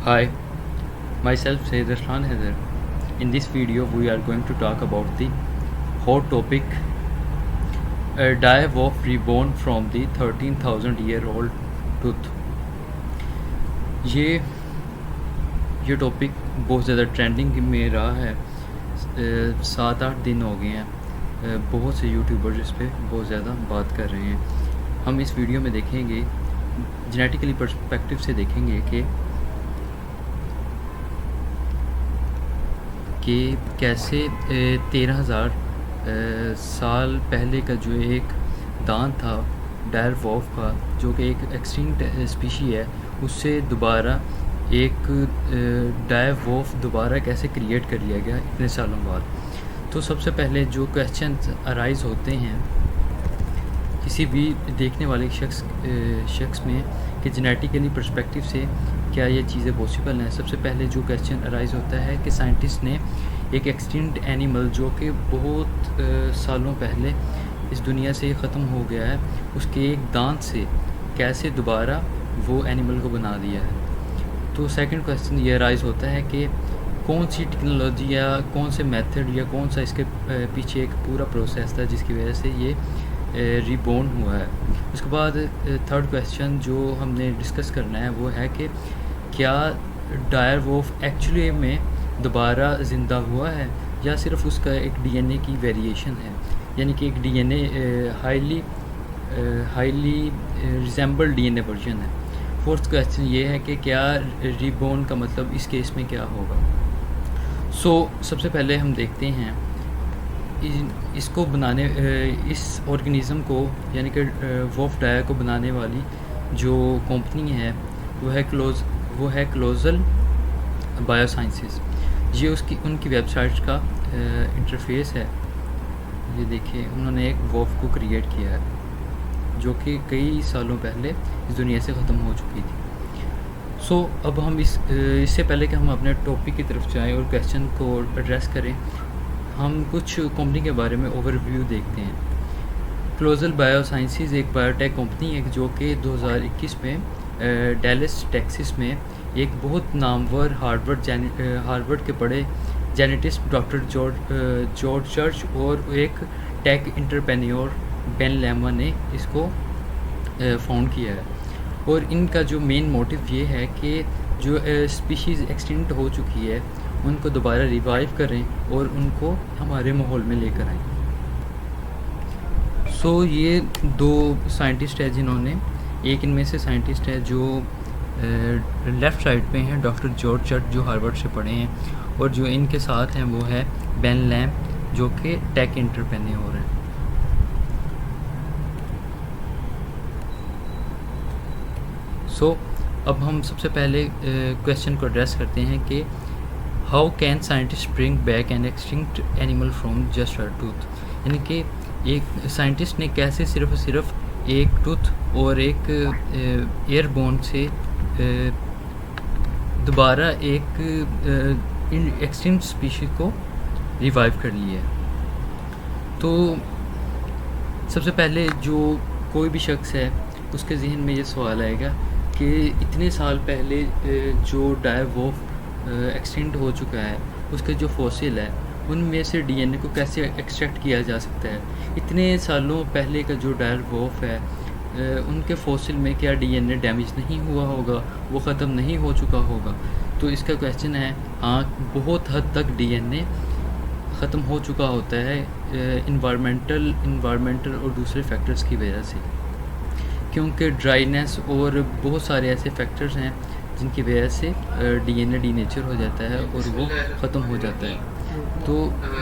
Hi, myself Sayyid Arslan Haider. In this video, we are going to talk about the hot topic dive of reborn from the 13,000-year-old tooth. ये topic बहुत ज़्यादा trending में रहा है। 7-8 दिन हो गए हैं। बहुत से यूट्यूबर्स इस पर बहुत ज़्यादा बात कर रहे हैं। हम इस वीडियो में देखेंगे, जेनेटिकली पर्सपेक्टिव से देखेंगे कि कैसे 13,000 साल पहले का जो एक दांत था डायर वॉफ का, जो कि एक एक्सटिंक्ट स्पीशी है, उससे दोबारा एक डायर वॉफ दोबारा कैसे क्रिएट कर लिया गया इतने सालों बाद। तो सबसे पहले जो क्वेश्चन अराइज होते हैं किसी भी देखने वाले शख्स में कि जेनेटिकली पर्सपेक्टिव से क्या ये चीज़ें पॉसिबल हैं। सबसे पहले जो क्वेश्चन अराइज होता है कि साइंटिस्ट ने एक एक्सटिंक्ट एनिमल जो कि बहुत सालों पहले इस दुनिया से ख़त्म हो गया है, उसके एक दांत से कैसे दोबारा वो एनिमल को बना दिया है। तो सेकंड क्वेश्चन ये अराइज होता है कि कौन सी टेक्नोलॉजी या कौन से मेथड या कौन सा इसके पीछे एक पूरा प्रोसेस था जिसकी वजह से ये रीबोर्न हुआ है। उसके बाद थर्ड क्वेश्चन जो हमने डिस्कस करना है वो है कि क्या डायर वॉफ एक्चुअली में दोबारा ज़िंदा हुआ है या सिर्फ उसका एक डीएनए की वेरिएशन है, यानी कि एक DNA highly resemble DNA version है। फोर्थ क्वेश्चन ये है कि क्या रीबोर्न का मतलब इस केस में क्या होगा। सबसे पहले हम देखते हैं इसको बनाने इस ऑर्गेनिज़म को, यानी कि वॉफ डायर को बनाने वाली जो कंपनी है वो है क्लोजल बायोसाइंसेस। ये उनकी वेबसाइट का इंटरफेस है। ये देखिए, उन्होंने एक वॉफ को क्रिएट किया है जो कि कई सालों पहले इस दुनिया से ख़त्म हो चुकी थी। अब हम इससे पहले कि हम अपने टॉपिक की तरफ जाएं और क्वेश्चन को एड्रेस करें, हम कुछ कंपनी के बारे में ओवरव्यू देखते हैं। क्लोजल बायोसाइंसेस एक बायोटेक कंपनी है जो कि 2021 में डैलस टेक्सास में एक बहुत नामवर हार्वर्ड के बड़े जेनेटिस्ट डॉक्टर जॉर्ज चर्च और एक टेक एंटरप्रेन्योर बेन लेमन ने इसको फाउंड किया है। और इनका जो मेन मोटिव ये है कि जो स्पीशीज़ एक्सटिंक्ट हो चुकी है उनको दोबारा रिवाइव करें और उनको हमारे माहौल में लेकर आएं। ये दो साइंटिस्ट है जिन्होंने, एक इनमें से साइंटिस्ट है जो लेफ़्ट साइड पे हैं, डॉक्टर जॉर्ज चर्च जो हार्वर्ड से पढ़े हैं, और जो इनके साथ हैं वो है बेन लैम जो कि टेक एंटरप्रेन्योर हैं। अब हम सबसे पहले क्वेश्चन को एड्रेस करते हैं कि how can scientist bring back N extinct animal from just a tooth, यानी कि एक साइंटिस्ट ने कैसे सिर्फ एक टूथ और एक एयरबोन से दोबारा एक एक्सटिंक्ट स्पीशीज को रिवाइव कर लिया है। तो सबसे पहले जो कोई भी शख्स है उसके जहन में ये सवाल आएगा कि इतने साल पहले जो डायर वॉफ एक्सटिंक्ट हो चुका है उसके जो फॉसिल है उनमें से डीएनए को कैसे एक्सट्रैक्ट किया जा सकता है। इतने सालों पहले का जो डायर वॉफ है उनके फॉसिल में क्या डीएनए डैमेज नहीं हुआ होगा, वो ख़त्म नहीं हो चुका होगा। तो इसका क्वेश्चन है हाँ, बहुत हद तक डीएनए ख़त्म हो चुका होता है इन्वायरमेंटल और दूसरे फैक्टर्स की वजह से, क्योंकि ड्राइनेस और बहुत सारे ऐसे फैक्टर्स हैं जिनकी वजह से डीएनए डीनेचर हो जाता है और वो ख़त्म हो जाता है। तो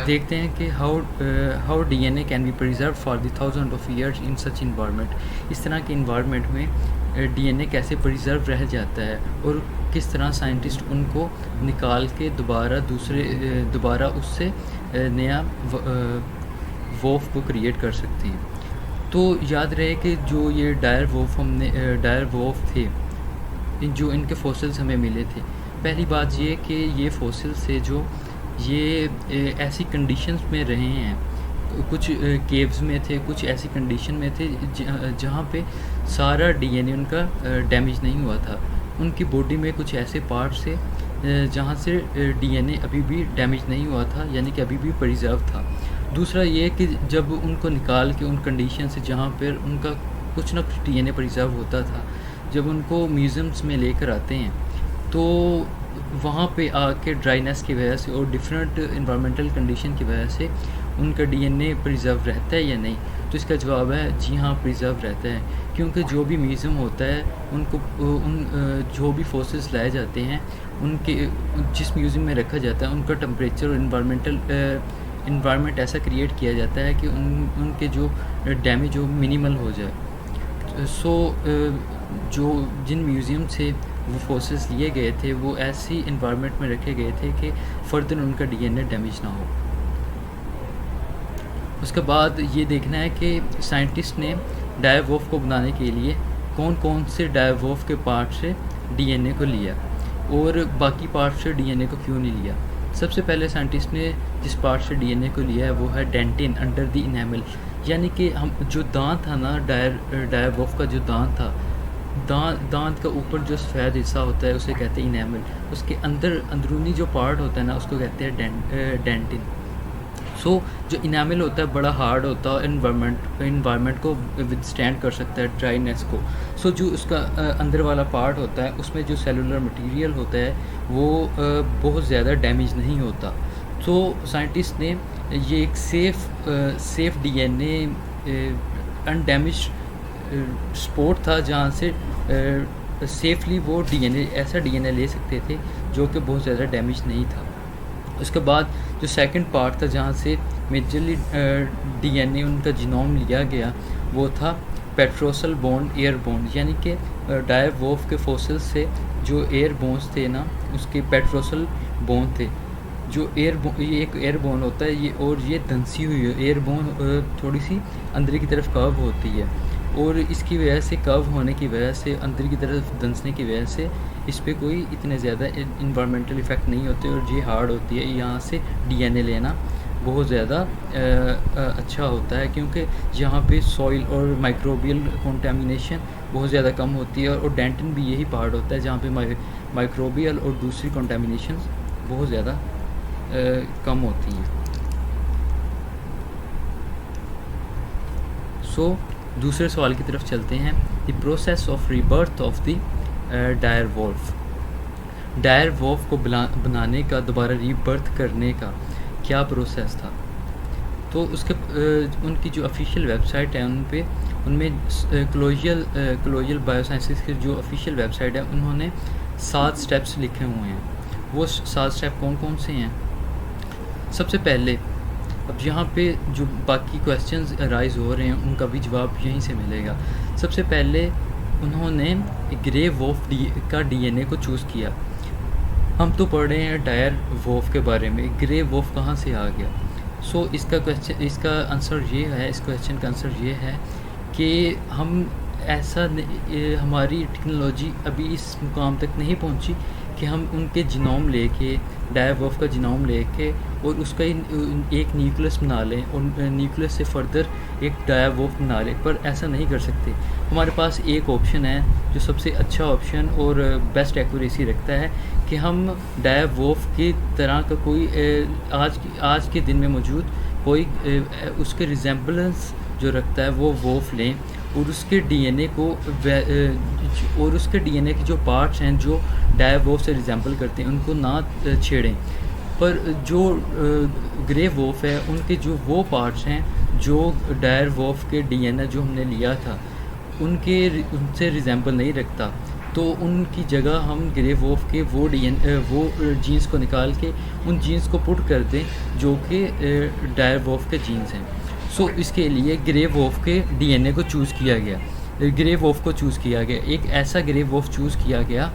देखते हैं कि how DNA can be preserve for the thousand of years in such environment. इस तरह के इन्वायरमेंट में डीएनए कैसे प्रिजर्व रह जाता है और किस तरह साइंटिस्ट उनको निकाल के दोबारा उससे नया वॉफ को क्रिएट कर सकते हैं। तो याद रहे कि जो ये डायर वॉफ थे जो इनके फॉसिल्स हमें मिले थे, पहली बात ये कि ये फॉसिल से जो ये ऐसी कंडीशंस में रहे हैं, कुछ केव्स में थे, कुछ ऐसी कंडीशन में थे जहाँ पे सारा डीएनए उनका डैमेज नहीं हुआ था, उनकी बॉडी में कुछ ऐसे पार्ट्स थे जहाँ से डीएनए अभी भी डैमेज नहीं हुआ था, यानी कि अभी भी प्रिजर्व था। दूसरा ये कि जब उनको निकाल के उन कंडीशन से जहाँ पर उनका कुछ ना कुछ डीएनए प्रिजर्व होता था, जब उनको म्यूज़ियम्स में लेकर आते हैं तो वहाँ पे आके ड्राइनेस की वजह से और डिफरेंट इन्वायरमेंटल कंडीशन की वजह से उनका डीएनए प्रिजर्व रहता है या नहीं। तो इसका जवाब है जी हाँ, प्रिजर्व रहता है, क्योंकि जो भी म्यूज़ियम होता है उनको जो भी फोर्सेस लाए जाते हैं उनके जिस म्यूज़ियम में रखा जाता है उनका टेम्परेचर और इन्वायरमेंट ऐसा क्रिएट किया जाता है कि उनके जो डैमेज हो मिनिमल हो जाए। सो जो जिन म्यूज़ियम से वो फोर्सेस लिए गए थे वो ऐसी इन्वायरमेंट में रखे गए थे कि फर्दर उनका डीएनए डैमेज ना हो। उसके बाद ये देखना है कि साइंटिस्ट ने डायवोफ को बनाने के लिए कौन कौन से डायवोफ के पार्ट से डीएनए को लिया और बाकी पार्ट से डीएनए को क्यों नहीं लिया। सबसे पहले साइंटिस्ट ने जिस पार्ट से डीएनए को लिया है वो है डेंटिन अंडर द इनेमल, यानी कि हम जो दांत था ना, डायवोफ का जो दांत था, दांत का ऊपर जो सफ़ेद हिस्सा होता है उसे कहते हैं इनेमल, उसके अंदरूनी जो पार्ट होता है ना उसको कहते हैं डेंटिन। सो जो इनेमल होता है बड़ा हार्ड होता है, इन्वायरमेंट को विदस्टैंड कर सकता है ड्राइनेस को। सो जो उसका अंदर वाला पार्ट होता है उसमें जो सेलुलर मटेरियल होता है वो बहुत ज़्यादा डैमेज नहीं होता। तो साइंटिस्ट ने ये एक सेफ़ डीएनए अनडैमेज स्पोर्ट था जहाँ से सेफली वो ऐसा डीएनए ले सकते थे जो कि बहुत ज़्यादा डैमेज नहीं था। उसके बाद जो सेकंड पार्ट था जहाँ से मेजरली डीएनए उनका जीनोम लिया गया वो था पेट्रोसल बोन एयरबोन, यानी कि डायवोफ के फॉसिल्स से जो एयर बोन्स थे ना उसके पेट्रोसल बोन थे। जो ये एक एयर बोन होता है ये, और ये धंसी हुई है एयर बोन थोड़ी सी अंदर की तरफ कर्व होती है और इसकी वजह से कर्व होने की वजह से अंदर की तरफ धंसने की वजह से इस पर कोई इतने ज़्यादा इन्वायरमेंटल इफ़ेक्ट नहीं होते और ये हार्ड होती है। यहाँ से डीएनए लेना बहुत ज़्यादा अच्छा होता है क्योंकि यहाँ पे सॉइल और माइक्रोबियल कंटामिनेशन बहुत ज़्यादा कम होती है और डेंटिन भी यही पार्ट होता है जहाँ पे माइक्रोबियल और दूसरी कंटामिनेशन बहुत ज़्यादा कम होती हैं। सो दूसरे सवाल की तरफ चलते हैं। The process of rebirth of the direwolf को बनाने का, दोबारा रीबर्थ करने का क्या प्रोसेस था। तो उसके उनकी जो ऑफिशियल वेबसाइट है उनमें कॉलोजियल बायोसाइंसेस की जो ऑफिशियल वेबसाइट है उन्होंने 7 स्टेप्स लिखे हुए हैं। वो 7 स्टेप कौन कौन से हैं। सबसे पहले, अब यहाँ पे जो बाकी क्वेश्चंस राइज हो रहे हैं उनका भी जवाब यहीं से मिलेगा। सबसे पहले उन्होंने ग्रे वोल्फ का डीएनए को चूज़ किया। हम तो पढ़ रहे हैं डायर वोल्फ के बारे में, ग्रे वोल्फ कहाँ से आ गया। सो इसका आंसर ये है, इस क्वेश्चन का आंसर ये है कि हमारी टेक्नोलॉजी अभी इस मुकाम तक नहीं पहुंची कि हम उनके जीनोम लेके, डायवोल्फ का जीनोम लेके और उसका एक न्यूक्लियस बना लें और न्यूक्लियस से फर्दर एक डायवोल्फ बना लें, पर ऐसा नहीं कर सकते। हमारे पास एक ऑप्शन है जो सबसे अच्छा ऑप्शन और बेस्ट एक्यूरेसी रखता है कि हम डायवोल्फ की तरह का कोई आज के दिन में मौजूद कोई उसके रिजेम्बलेंस जो रखता है वो वोल्फ लें और उसके डीएनए के जो पार्ट्स हैं जो डायवोल्फ से रिजेंबल करते हैं उनको ना छेड़ें, पर जो ग्रे वोल्फ है उनके जो वो पार्ट्स हैं जो डायवोल्फ के डीएनए जो हमने लिया था उनसे रिजेंबल नहीं रखता, तो उनकी जगह हम ग्रे वोल्फ के वो जीन्स को निकाल के उन जीन्स को पुट कर दें जो कि डायवोल्फ के जीन्स हैं। सो इसके लिए ग्रे वोल्फ के डीएनए को चूज़ किया गया, एक ऐसा ग्रे वोल्फ चूज़ किया गया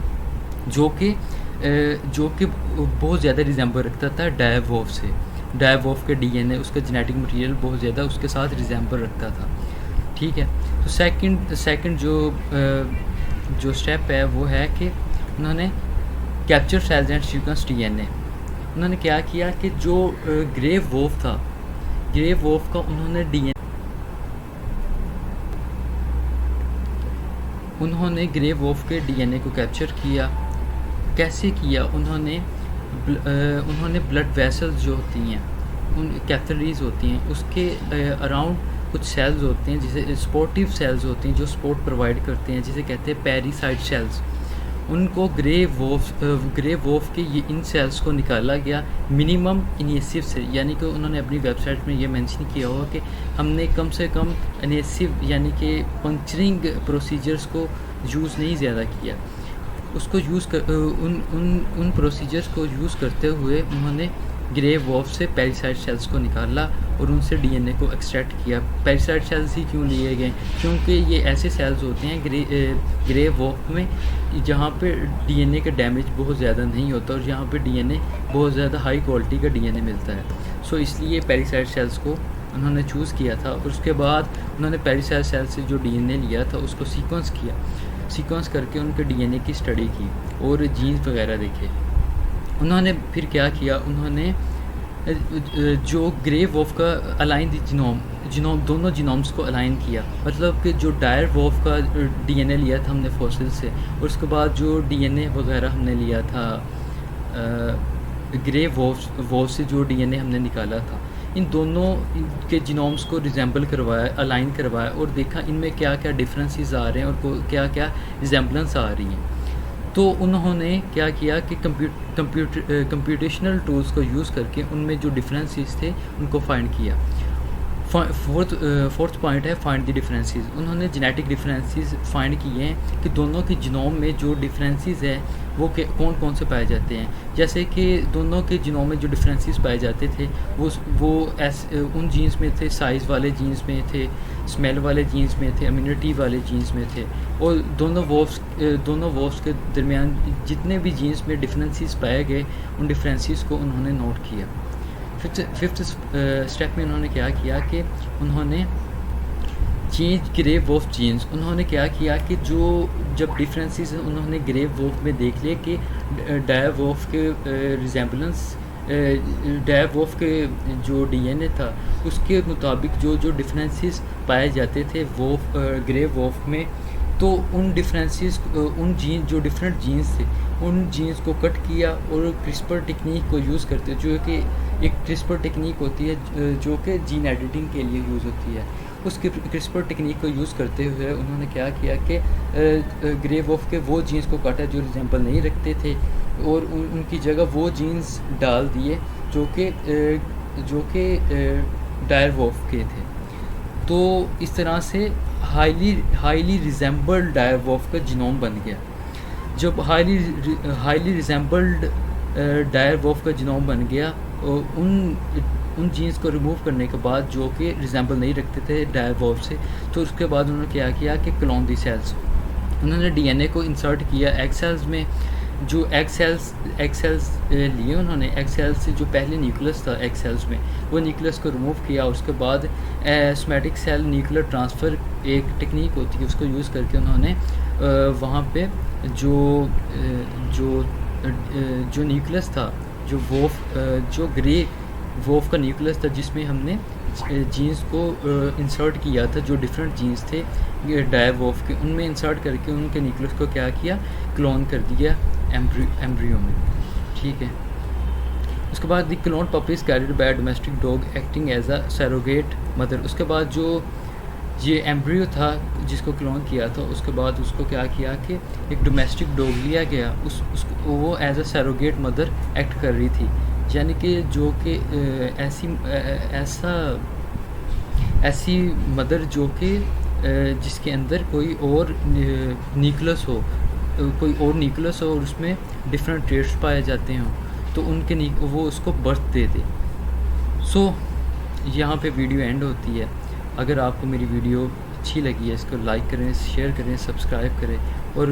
जो कि बहुत ज़्यादा रिजेंबल रखता था डायवोल्फ से। डायवोल्फ के डीएनए, उसका जेनेटिक मटेरियल बहुत ज़्यादा उसके साथ रिजेंबल रखता था। ठीक है, तो सेकंड जो स्टेप है वो है कि उन्होंने capture cells and sequence DNA. उन्होंने क्या किया कि जो ग्रे वोल्फ था, ग्रे वोल्फ का उन्होंने उन्होंने ग्रे वोल्फ के डीएनए को कैप्चर किया। कैसे किया? उन्होंने ब्लड वेसल्स जो होती हैं, उन कैपिलरीज होती हैं, उसके अराउंड कुछ सेल्स होते हैं जिसे स्पोर्टिव सेल्स होती हैं जो स्पोर्ट प्रोवाइड करते हैं, जिसे कहते हैं पेरिसाइट सेल्स। उनको ग्रे वोल्फ के ये इन सेल्स को निकाला गया मिनिमम इनिएसिव से, यानी कि उन्होंने अपनी वेबसाइट में ये मेंशन किया होगा कि हमने कम से कम इनिएसिव यानी कि पंक्चरिंग प्रोसीजर्स को यूज़ नहीं ज़्यादा किया। उसको यूज़ कर उन प्रोसीजर्स को यूज़ करते हुए उन्होंने ग्रे वोल्फ से पेरिसाइट सेल्स को निकाला और उनसे डीएनए को एक्सट्रैक्ट किया। पेरिसाइट सेल्स ही क्यों लिए गए? क्योंकि ये ऐसे सेल्स होते हैं ग्रे वोल्फ में जहाँ पे डीएनए का डैमेज बहुत ज़्यादा नहीं होता और जहाँ पे डीएनए बहुत ज़्यादा हाई क्वालिटी का डीएनए मिलता है। सो इसलिए पेरिसाइट सेल्स को उन्होंने चूज़ किया था और उसके बाद उन्होंने पेरिसाइट सेल्स से जो डीएनए लिया था उसको सीक्वेंस करके उनके डीएनए की स्टडी की और जीन्स वगैरह देखे। उन्होंने फिर क्या किया? उन्होंने जो ग्रे वोल्फ का अलाइन जीनोम दोनों जीनोम्स को अलाइन किया, मतलब कि जो डायर वोल्फ का डीएनए लिया था हमने फॉसिल से और उसके बाद जो डीएनए वगैरह हमने लिया था ग्रे वोल्फ से जो डीएनए हमने निकाला था, इन दोनों के जीनोम्स को रिजेंबल करवाया, अलाइन करवाया और देखा इनमें क्या क्या डिफरेंसेस आ रहे हैं और क्या क्या रिजेंबलेंस आ रही हैं। तो उन्होंने क्या किया कि कंप्यूटेशनल टूल्स को यूज़ करके उनमें जो डिफरेंसेस थे उनको फाइंड किया। फोर्थ पॉइंट है फाइंड द डिफरेंसेस। उन्होंने जेनेटिक डिफरेंसेस फाइंड किए हैं कि दोनों के जीनोम में जो डिफरेंसेस है वो कौन कौन से पाए जाते हैं। जैसे कि दोनों के जीनोम में जो डिफरेंसेस पाए जाते थे वो उन जीन्स में थे, साइज़ वाले जीन्स में थे, स्मेल वाले जीन्स में थे, इम्यूनिटी वाले जीन्स में थे और दोनों वोल्फ्स के दरमियान जितने भी जीन्स में डिफरेंसेस पाए गए उन डिफरेंसेस को उन्होंने नोट किया। फिफ्थ स्टेप में उन्होंने क्या किया कि उन्होंने चेंज ग्रे वोल्फ जीन्स। उन्होंने क्या किया कि जो जब डिफरेंसेस उन्होंने ग्रे वोल्फ में देख लिए कि डायर वोल्फ के रिजेंबलेंस डायर वोल्फ के जो डीएनए था उसके मुताबिक जो डिफरेंसेस पाए जाते थे ग्रे वोल्फ में, तो उन डिफरेंसेस जो डिफरेंट जीन्स थे उन जीन्स को कट किया और क्रिस्पर टेक्निक को यूज़ करते, जो कि एक क्रिस्पर टेक्निक होती है जो कि जीन एडिटिंग के लिए यूज़ होती है। उस क्रिस्पर टेक्निक को यूज़ करते हुए उन्होंने क्या किया कि ग्रे वोल्फ के वो जीन्स को काटा जो रिजेंबल नहीं रखते थे और उनकी जगह वो जीन्स डाल दिए जो कि डायर वोल्फ के थे। तो इस तरह से हाईली रिजेंबल्ड डायर वोल्फ का जीनोम बन गया। जब हाईली रिजेंबल्ड डायर वोल्फ का जीनोम बन गया और उन जीन्स को रिमूव करने के बाद जो कि रिजेंबल नहीं रखते थे डायर वोल्फ से, तो उसके बाद उन्होंने क्या किया कि क्लोन दी सेल्स। उन्होंने डीएनए को इंसर्ट किया एग सेल्स में। जो एग सेल्स लिए उन्होंने एग सेल्स से जो पहले न्यूक्लियस था एग सेल्स में, वो न्यूक्लियस को रिमूव किया। उसके बाद सोमैटिक सेल न्यूक्लियर ट्रांसफ़र एक टेक्निक होती है, उसको यूज़ करके उन्होंने वहाँ पे जो न्यूक्लियस था, जो ग्रे वोल्फ का न्यूक्लियस था जिसमें हमने जीन्स को इंसर्ट किया था, जो डिफरेंट जीन्स थे डायर वोल्फ के, उनमें इंसर्ट करके उनके न्यूक्लियस को क्या किया, क्लोन कर दिया एम्ब्रियो में। ठीक है। उसके बाद the clone puppies carried by domestic dog acting as a surrogate mother. उसके बाद जो ये एम्ब्रियो था जिसको क्लोन किया था, उसके बाद उसको क्या किया कि एक डोमेस्टिक डॉग लिया गया, वो as a surrogate mother act कर रही थी, यानी कि जो कि ऐसी मदर जो कि जिसके अंदर कोई और न्यूक्लियस हो और उसमें डिफरेंट ट्रेट्स पाए जाते हों, तो वो उसको बर्थ दे दे। सो यहाँ पे वीडियो एंड होती है। अगर आपको मेरी वीडियो अच्छी लगी है इसको लाइक करें, शेयर करें, सब्सक्राइब करें और